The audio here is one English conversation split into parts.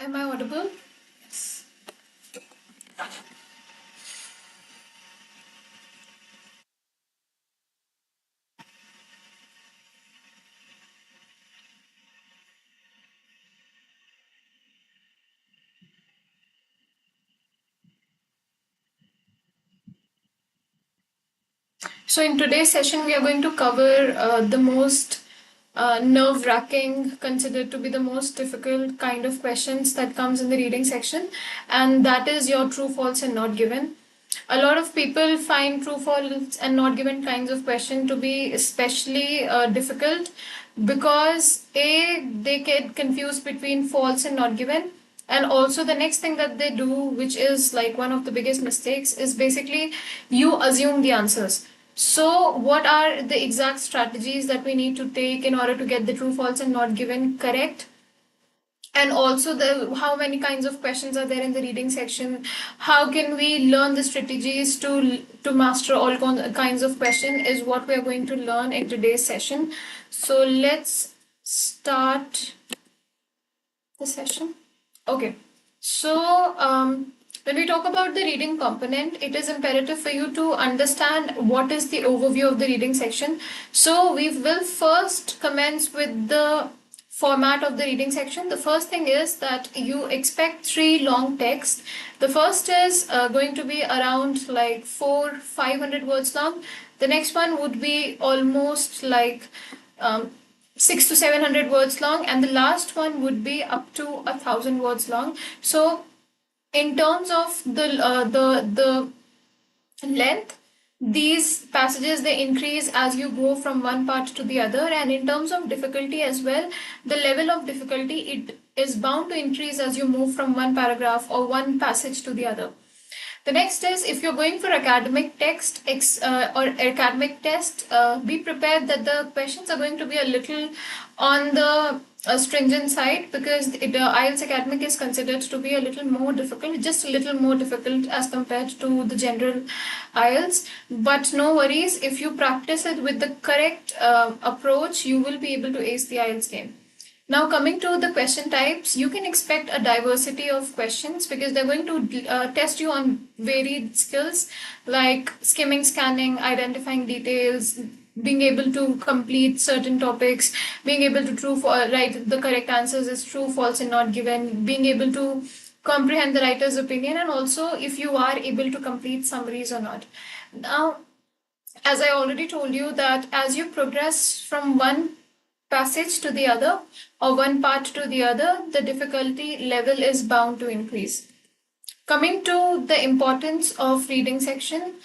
Am I audible? Yes. So in today's session, we are going to cover the most nerve-wracking, considered to be the most difficult kind of questions that comes in the reading section, and that is your true, false, and not given. A lot of people find true, false, and not given kinds of question to be especially difficult because they get confused between false and not given. And also the next thing that they do, which is like one of the biggest mistakes, is basically you assume the answers. So what are the exact strategies that we need to take in order to get the true, false, and not given correct? And also the how many kinds of questions are there in the reading section? How can we learn the strategies to master all kinds of question is what we are going to learn in today's session. So let's start the session. Okay, so when we talk about the reading component, it is imperative for you to understand what is the overview of the reading section. So we will first commence with the format of the reading section. The first thing is that you expect 3 long texts. The first is going to be around like 500 words long. The next one would be almost like 600 to 700 words long, and the last one would be up to 1,000 words long. So in terms of the length, these passages, they increase as you go from one part to the other, and in terms of difficulty as well, the level of difficulty, it is bound to increase as you move from one paragraph or one passage to the other. The next is, if you're going for academic text or academic test, be prepared that the questions are going to be a little on the stringent side, because IELTS academic is considered to be a little more difficult, just a little more difficult as compared to the general IELTS. But no worries, if you practice it with the correct approach, you will be able to ace the IELTS game. Now, coming to the question types, you can expect a diversity of questions because they're going to test you on varied skills like skimming, scanning, identifying details, being able to complete certain topics, being able to write the correct answers is true, false, and not given, being able to comprehend the writer's opinion, and also if you are able to complete summaries or not. Now, as I already told you, that as you progress from one passage to the other or one part to the other, the difficulty level is bound to increase. Coming to the importance of reading section,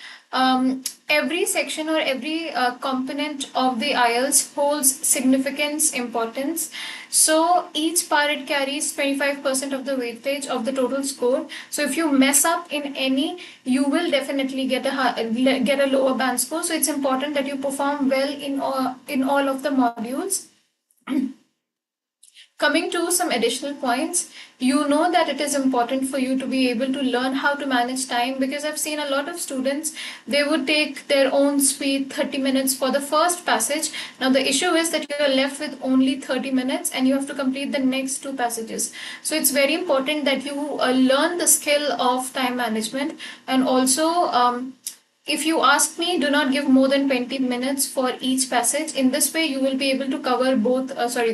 every section or every component of the IELTS holds significance, importance. So each part, it carries 25% of the weightage of the total score. So if you mess up in any, you will definitely get a lower band score. So it's important that you perform well in all of the modules. Coming to some additional points, you know that it is important for you to be able to learn how to manage time, because I've seen a lot of students, they would take their own sweet 30 minutes for the first passage. Now the issue is that you are left with only 30 minutes and you have to complete the next 2 passages. So it's very important that you learn the skill of time management. And also, if you ask me, do not give more than 20 minutes for each passage. In this way, you will be able to cover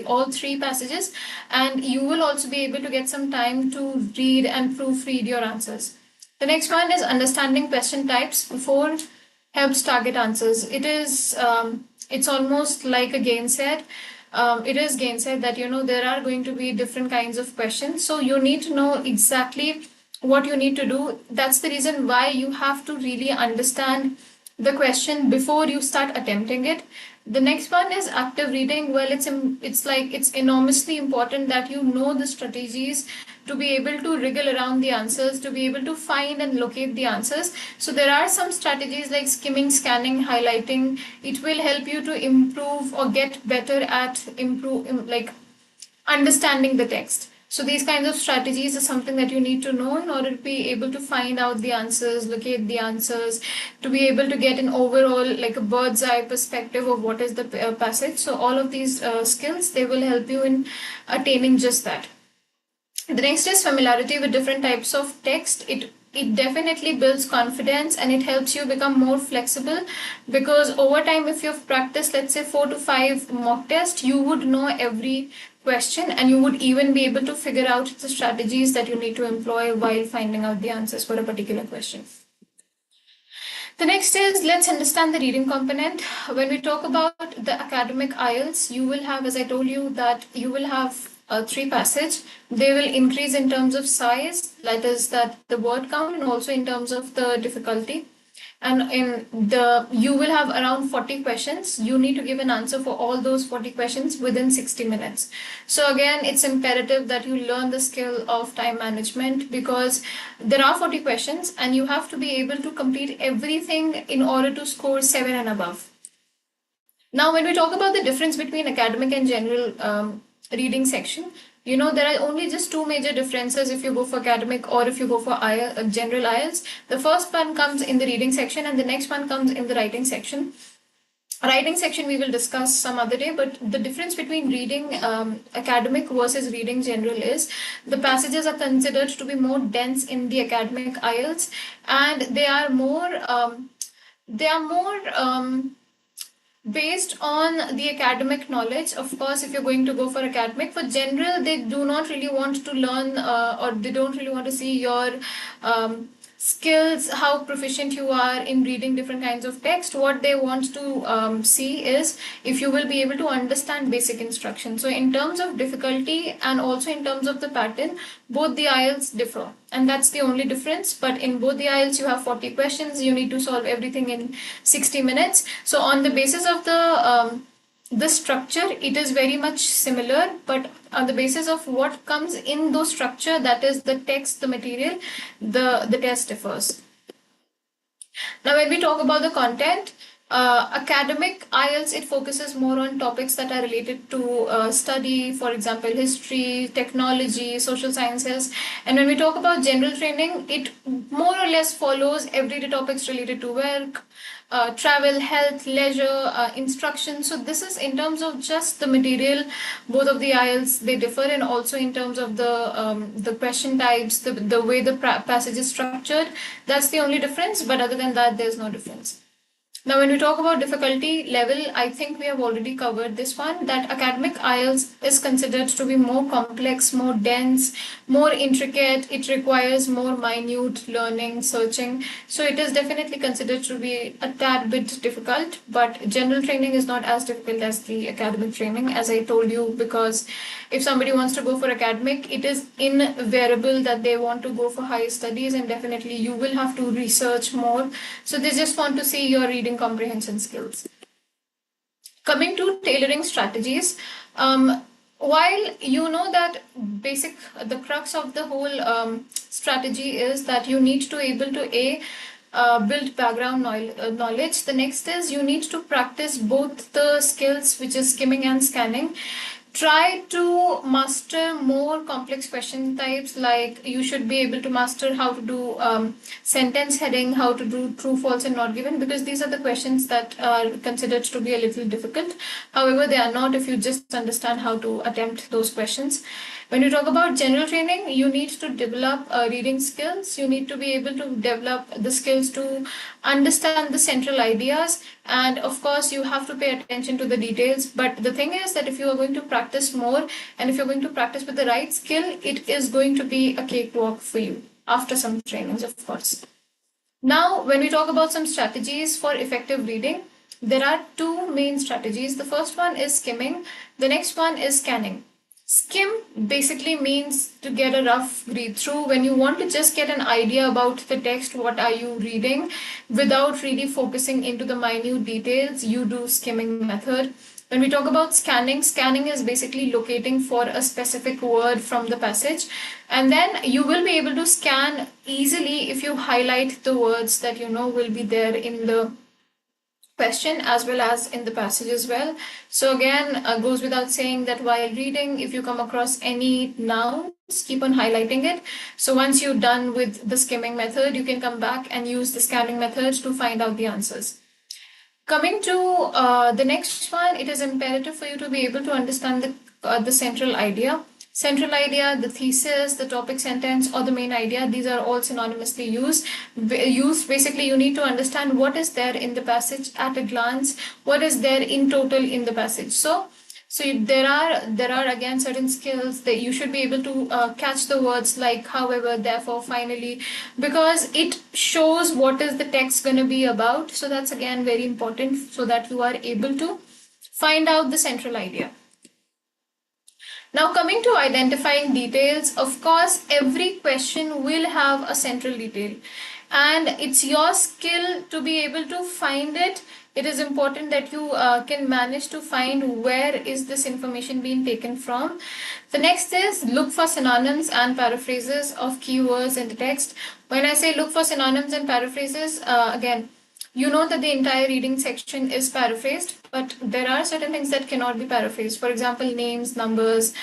all 3 passages, and you will also be able to get some time to read and proofread your answers. The next one is understanding question types before helps target answers. It's almost like a gainsaid. It is gainsaid that there are going to be different kinds of questions, so you need to know exactly what you need to do. That's the reason why you have to really understand the question before you start attempting it. The next one is active reading. Well, it's enormously important that you know the strategies to be able to wriggle around the answers, to be able to find and locate the answers. So there are some strategies like skimming, scanning, highlighting. It will help you to improve or get better at understanding the text. So these kinds of strategies are something that you need to know in order to be able to find out the answers, locate the answers, to be able to get an overall, like a bird's eye perspective of what is the passage. So all of these skills, they will help you in attaining just that. The next is familiarity with different types of text. It definitely builds confidence and it helps you become more flexible, because over time, if you've practiced, let's say 4 to 5 mock tests, you would know every question and you would even be able to figure out the strategies that you need to employ while finding out the answers for a particular question. The next is, let's understand the reading component. When we talk about the academic IELTS, you will have, as I told you, that you will have three passage. They will increase in terms of size, that is that the word count, and also in terms of the difficulty. And in the you will have around 40 questions. You need to give an answer for all those 40 questions within 60 minutes. So again, it's imperative that you learn the skill of time management, because there are 40 questions and you have to be able to complete everything in order to score 7 and above. Now, when we talk about the difference between academic and general reading section, there are only just two major differences if you go for academic or if you go for general IELTS. The first one comes in the reading section and the next one comes in the writing section. Writing section we will discuss some other day, but the difference between reading academic versus reading general is the passages are considered to be more dense in the academic IELTS, and they are more based on the academic knowledge. Of course, if you're going to go for academic, for general, they do not really want to learn or they don't really want to see your skills, how proficient you are in reading different kinds of text. What they want to see is if you will be able to understand basic instruction. So in terms of difficulty and also in terms of the pattern, both the IELTS differ, and that's the only difference. But in both the IELTS, you have 40 questions. You need to solve everything in 60 minutes. So on the basis of the structure, it is very much similar, but on the basis of what comes in those structure, that is the text, the material, the test differs. Now, when we talk about the content, academic IELTS, it focuses more on topics that are related to study, for example, history, technology, social sciences. And when we talk about general training, it more or less follows everyday topics related to work, travel, health, leisure, instruction. So this is in terms of just the material. Both of the IELTS, they differ, and also in terms of the question types, the way the passage is structured. That's the only difference. But other than that, there's no difference. Now, when we talk about difficulty level, I think we have already covered this one, that academic IELTS is considered to be more complex, more dense, more intricate. It requires more minute learning, searching. So it is definitely considered to be a tad bit difficult, but general training is not as difficult as the academic training, as I told you, because if somebody wants to go for academic, it is invariable that they want to go for higher studies, and definitely you will have to research more. So they just want to see your reading comprehension skills. Coming to tailoring strategies, while you know that the crux of the whole strategy is that you need to able to build background knowledge. The next is you need to practice both the skills, which is skimming and scanning. Try to master more complex question types, like you should be able to master how to do sentence heading, how to do true, false, and not given, because these are the questions that are considered to be a little difficult. However, they are not if you just understand how to attempt those questions. When you talk about general training, you need to develop reading skills. You need to be able to develop the skills to understand the central ideas. And of course, you have to pay attention to the details. But the thing is that if you are going to practice more and if you're going to practice with the right skill, it is going to be a cakewalk for you after some trainings, of course. Now, when we talk about some strategies for effective reading, there are two main strategies. The first one is skimming. The next one is scanning. Skim basically means to get a rough read through. When you want to just get an idea about the text, what are you reading, without really focusing into the minute details, you do skimming method. When we talk about scanning, scanning is basically locating for a specific word from the passage, and then you will be able to scan easily if you highlight the words that you know will be there in the question as well as in the passage as well. So again, goes without saying that while reading, if you come across any nouns, keep on highlighting it. So once you're done with the skimming method, you can come back and use the scanning method to find out the answers. Coming to the next one, it is imperative for you to be able to understand the central idea. Central idea, the thesis, the topic sentence, or the main idea, these are all synonymously used. Basically, you need to understand what is there in the passage at a glance, what is there in total in the passage. There are again certain skills that you should be able to catch the words like however, therefore, finally, because it shows what is the text going to be about. So that's again very important so that you are able to find out the central idea. Now, coming to identifying details, of course, every question will have a central detail, and it's your skill to be able to find it. It is important that you can manage to find where is this information being taken from. The next is look for synonyms and paraphrases of keywords in the text. When I say look for synonyms and paraphrases, again, you know that the entire reading section is paraphrased, but there are certain things that cannot be paraphrased. For example, names, numbers,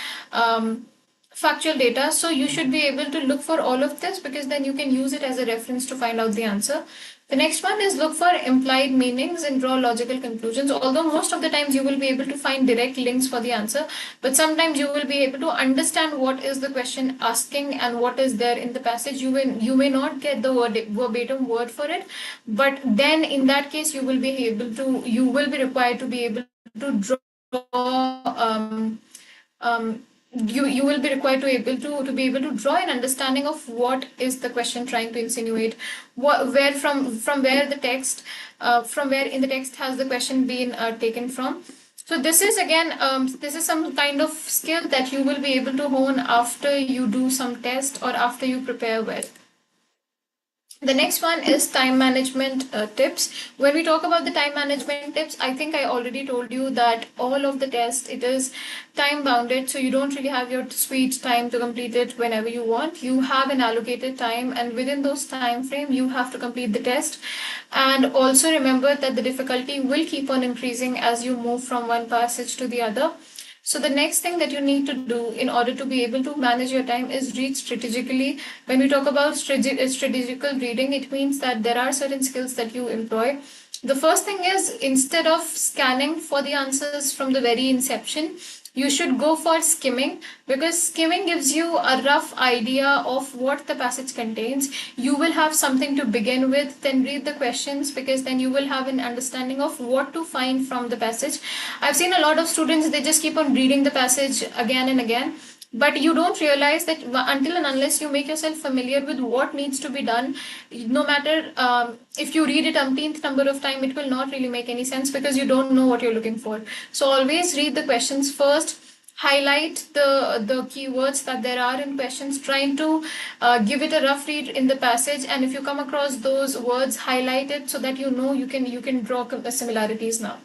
factual data. So you should be able to look for all of this because then you can use it as a reference to find out the answer. The next one is look for implied meanings and draw logical conclusions. Although most of the times you will be able to find direct links for the answer, but sometimes you will be able to understand what is the question asking and what is there in the passage. You may not get the verbatim word for it, but then in that case you will be required to be able to draw you will be required to be able to draw an understanding of what is the question trying to insinuate, where from where the text from where in the text has the question been taken from. So this is again this is some kind of skill that you will be able to hone after you do some test or after you prepare well. The next one is time management tips. When we talk about the time management tips, I think I already told you that all of the tests, it is time bounded. So you don't really have your sweet time to complete it whenever you want. You have an allocated time, and within those time frame, you have to complete the test. And also remember that the difficulty will keep on increasing as you move from one passage to the other. So the next thing that you need to do in order to be able to manage your time is read strategically. When we talk about strategical reading, it means that there are certain skills that you employ. The first thing is instead of scanning for the answers from the very inception, you should go for skimming because skimming gives you a rough idea of what the passage contains. You will have something to begin with, then read the questions because then you will have an understanding of what to find from the passage. I've seen a lot of students, they just keep on reading the passage again and again, but you don't realize that until and unless you make yourself familiar with what needs to be done, no matter if you read it umpteenth number of time, it will not really make any sense because you don't know what you're looking for. So always read the questions first, highlight the keywords that there are in questions, trying to give it a rough read in the passage, and if you come across those words, highlight it so that you know you can draw similarities now.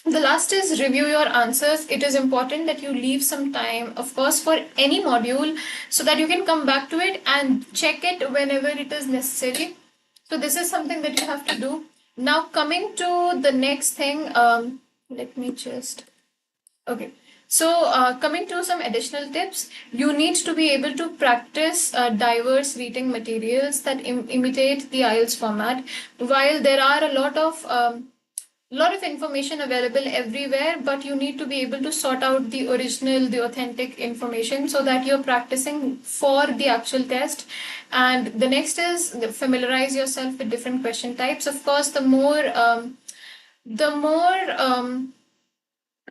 The last is review your answers. It is important that you leave some time, of course, for any module so that you can come back to it and check it whenever it is necessary. So this is something that you have to do. Now coming to the next thing, let me just, okay. So coming to some additional tips, you need to be able to practice diverse reading materials that imitate the IELTS format. While there are a lot of information available everywhere, but you need to be able to sort out the original, the authentic information so that you're practicing for the actual test. And the next is familiarize yourself with different question types. Of course, the more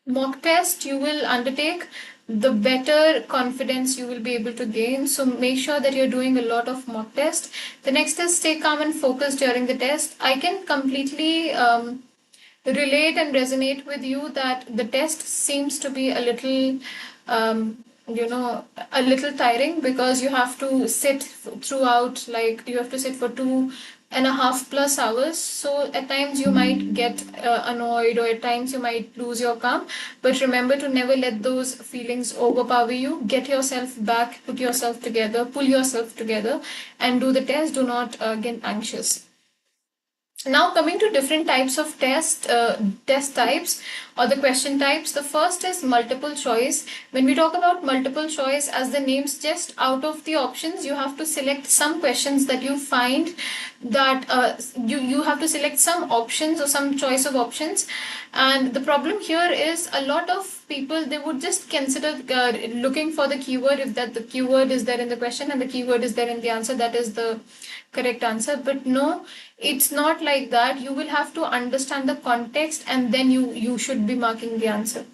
mock test you will undertake, the better confidence you will be able to gain. So make sure that you're doing a lot of mock test. The next is stay calm and focused during the test. I can completely relate and resonate with you that the test seems to be a little a little tiring because you have to sit throughout, like you have to sit for 2.5+ hours. So at times you might get annoyed, or at times you might lose your calm, but remember to never let those feelings overpower you. Get yourself back, put yourself together, pull yourself together, and do the test. Do not get anxious. Now coming to different types of test types or the question types. The first is multiple choice. When we talk about multiple choice, as the name suggests, out of the options you have to select some questions that you find that you have to select some options or some choice of options. And the problem here is a lot of people, they would just consider looking for the keyword, if that the keyword is there in the question and the keyword is there in the answer, that is the correct answer. But no, it's not like that. You will have to understand the context and then you should be marking the answer.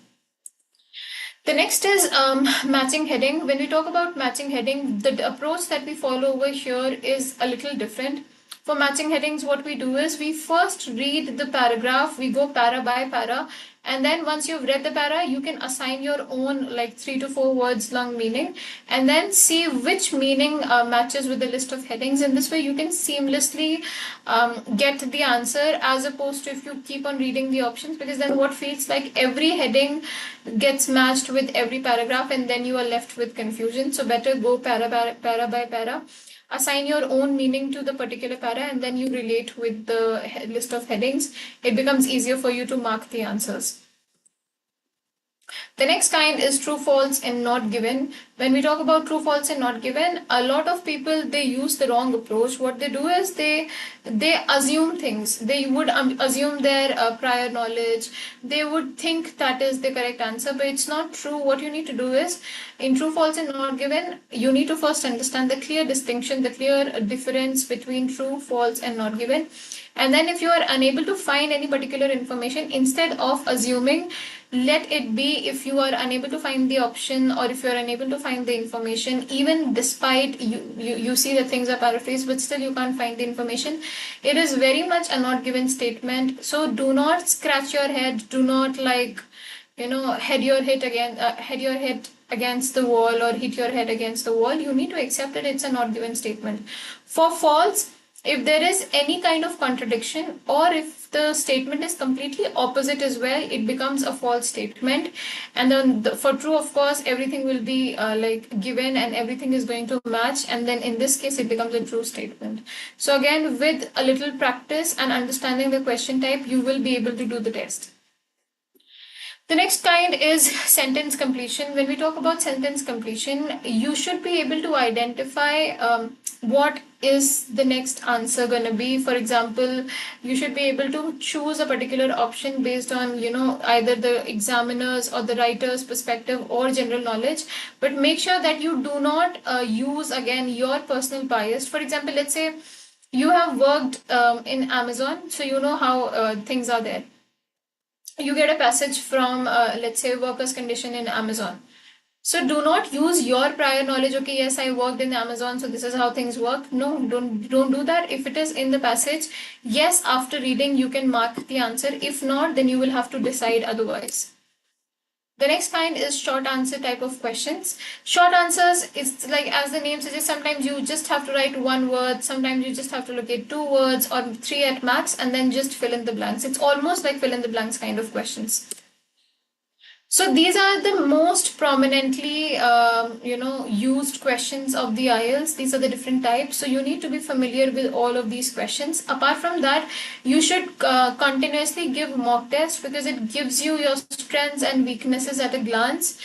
The next is matching heading. When we talk about matching heading, the approach that we follow over here is a little different. For matching headings, what we do is we first read the paragraph, we go para by para, and then once you've read the para, you can assign your own like 3 to 4 words long meaning, and then see which meaning matches with the list of headings. In this way, you can seamlessly get the answer, as opposed to if you keep on reading the options, because then what feels like every heading gets matched with every paragraph and then you are left with confusion. So better go para by para, assign your own meaning to the particular para, and then you relate with the list of headings. It becomes easier for you to mark the answers. The next kind is true, false, and not given. When we talk about true, false, and not given, a lot of people, they use the wrong approach. What they do is they assume things. They would assume their prior knowledge. They would think that is the correct answer, but it's not true. What you need to do is, in true, false, and not given, you need to first understand the clear distinction, the clear difference between true, false, and not given. And then if you are unable to find any particular information, instead of assuming, let it be. If you are unable to find the option, or if you are unable to find the information, even despite you see that things are paraphrased, but still you can't find the information, it is very much a not given statement. So do not scratch your head. Do not head your head against the wall or hit your head against the wall. You need to accept that it's a not given statement. For false, if there is any kind of contradiction, or if the statement is completely opposite as well, it becomes a false statement. And then for true, of course, everything will be given and everything is going to match, and then in this case it becomes a true statement. So again, with a little practice and understanding the question type, you will be able to do the test. The next kind is sentence completion. When we talk about sentence completion, you should be able to identify what is the next answer going to be. For example, you should be able to choose a particular option based on, either the examiner's or the writer's perspective or general knowledge. But make sure that you do not use, again, your personal bias. For example, let's say you have worked in Amazon, so you know how things are there. You get a passage from, let's say, workers' condition in Amazon. So do not use your prior knowledge. Okay, yes, I worked in Amazon, so this is how things work. No, don't do that. If it is in the passage, yes, after reading you can mark the answer. If not, then you will have to decide otherwise. The next kind is short answer type of questions. Short answers is like, as the name suggests, sometimes you just have to write one word, sometimes you just have to locate 2 words or 3 at max, and then just fill in the blanks. It's almost like fill in the blanks kind of questions. So these are the most prominently, used questions of the IELTS. These are the different types. So you need to be familiar with all of these questions. Apart from that, you should continuously give mock tests, because it gives you your strengths and weaknesses at a glance.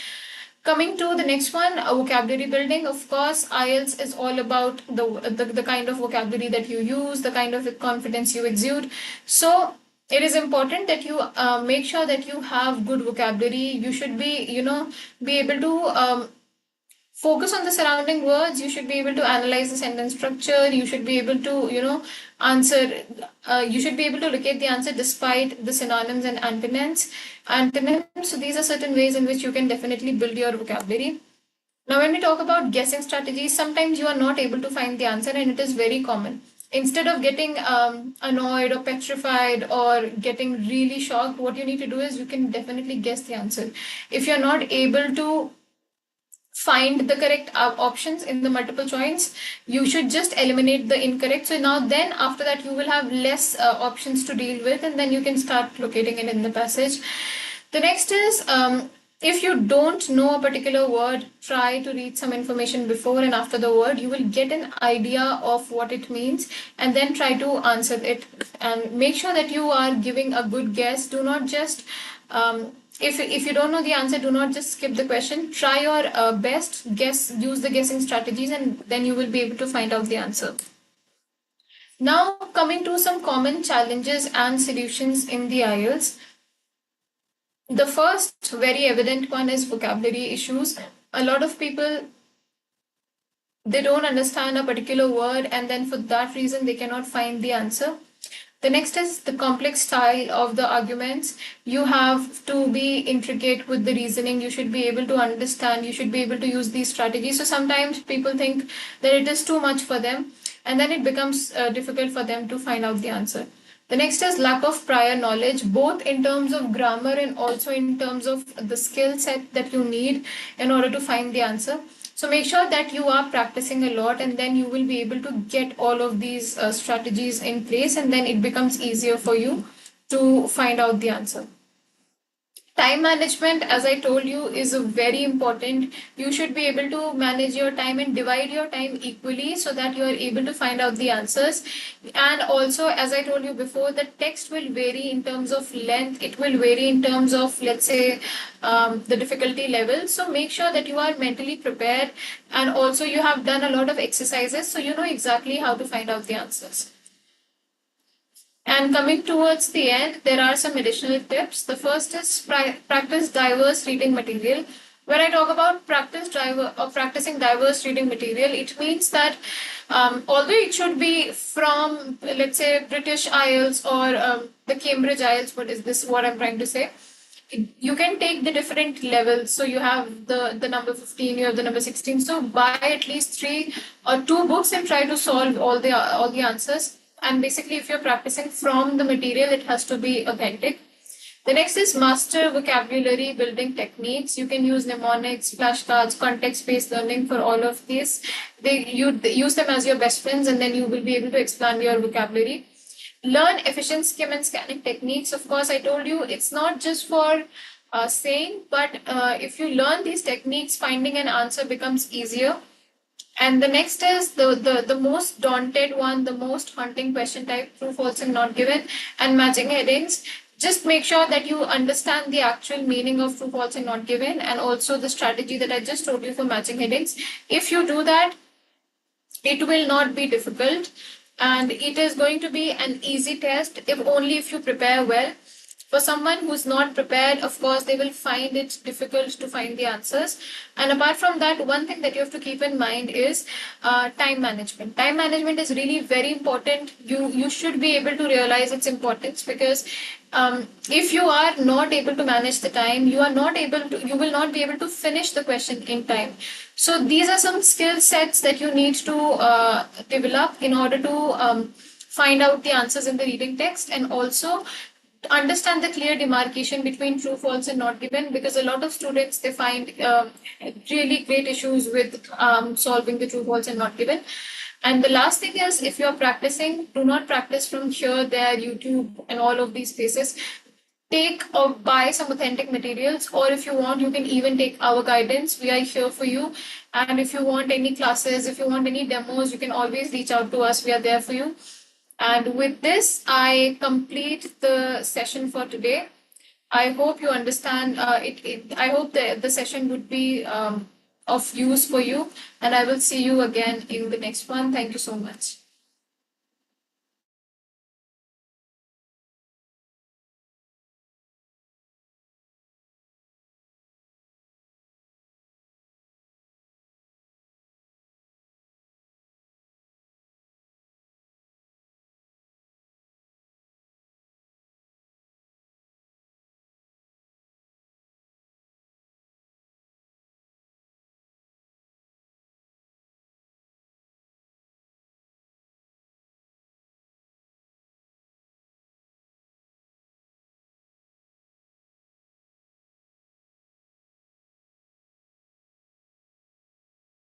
Coming to the next one, vocabulary building. Of course, IELTS is all about the kind of vocabulary that you use, the kind of confidence you exude. So it is important that you make sure that you have good vocabulary. You should be able to focus on the surrounding words. You should be able to analyze the sentence structure. You should be able to, answer. You should be able to locate the answer despite the synonyms and antonyms. So these are certain ways in which you can definitely build your vocabulary. Now, when we talk about guessing strategies, sometimes you are not able to find the answer, and it is very common. Instead of getting annoyed or petrified or getting really shocked, what you need to do is you can definitely guess the answer. If you're not able to find the correct options in the multiple choice, you should just eliminate the incorrect. So now then after that you will have less options to deal with, and then you can start locating it in the passage. The next is if you don't know a particular word, try to read some information before and after the word. You will get an idea of what it means and then try to answer it. And make sure that you are giving a good guess. Do not just, if you don't know the answer, do not just skip the question. Try your best, guess, use the guessing strategies, and then you will be able to find out the answer. Now, coming to some common challenges and solutions in the IELTS. The first very evident one is vocabulary issues. A lot of people, they don't understand a particular word, and then for that reason they cannot find the answer. The next is the complex style of the arguments. You have to be intricate with the reasoning. You should be able to understand. You should be able to use these strategies. So sometimes people think that it is too much for them, and then it becomes difficult for them to find out the answer. The next is lack of prior knowledge, both in terms of grammar and also in terms of the skill set that you need in order to find the answer. So make sure that you are practicing a lot, and then you will be able to get all of these strategies in place, and then it becomes easier for you to find out the answer. Time management, as I told you, is very important. You should be able to manage your time and divide your time equally so that you are able to find out the answers. And also, as I told you before, the text will vary in terms of length. It will vary in terms of, let's say, the difficulty level. So make sure that you are mentally prepared, and also you have done a lot of exercises so you know exactly how to find out the answers. And coming towards the end, there are some additional tips. The first is practice diverse reading material. When I talk about practicing diverse reading material, it means that although it should be from, let's say, British IELTS or the Cambridge IELTS, what I'm trying to say? You can take the different levels. So you have the number 15, you have the number 16. So buy at least 3 or 2 books and try to solve all the answers. And basically, if you're practicing from the material, it has to be authentic. The next is master vocabulary building techniques. You can use mnemonics, flashcards, context-based learning for all of these. You use them as your best friends, and then you will be able to expand your vocabulary. Learn efficient skim and scanning techniques. Of course, I told you it's not just for saying, but if you learn these techniques, finding an answer becomes easier. And the next is the most daunted one, the most haunting question type: true, false, and not given, and matching headings. Just make sure that you understand the actual meaning of true, false, and not given, and also the strategy that I just told you for matching headings. If you do that, it will not be difficult, and it is going to be an easy test if you prepare well. For someone who's not prepared, of course, they will find it difficult to find the answers. And apart from that, one thing that you have to keep in mind is time management. Time management is really very important. You should be able to realize its importance, because if you are not able to manage the time, you will not be able to finish the question in time. So these are some skill sets that you need to develop in order to find out the answers in the reading text, and also understand the clear demarcation between true, false, and not given, because a lot of students, they find really great issues with solving the true, false, and not given. And the last thing is, if you're practicing, do not practice from here, there, YouTube, and all of these places. Take or buy some authentic materials, or if you want, you can even take our guidance. We are here for you. And if you want any classes, if you want any demos, you can always reach out to us. We are there for you. And with this, I complete the session for today. I hope you understand I hope the session would be of use for you, and I will see you again in the next one. Thank you so much.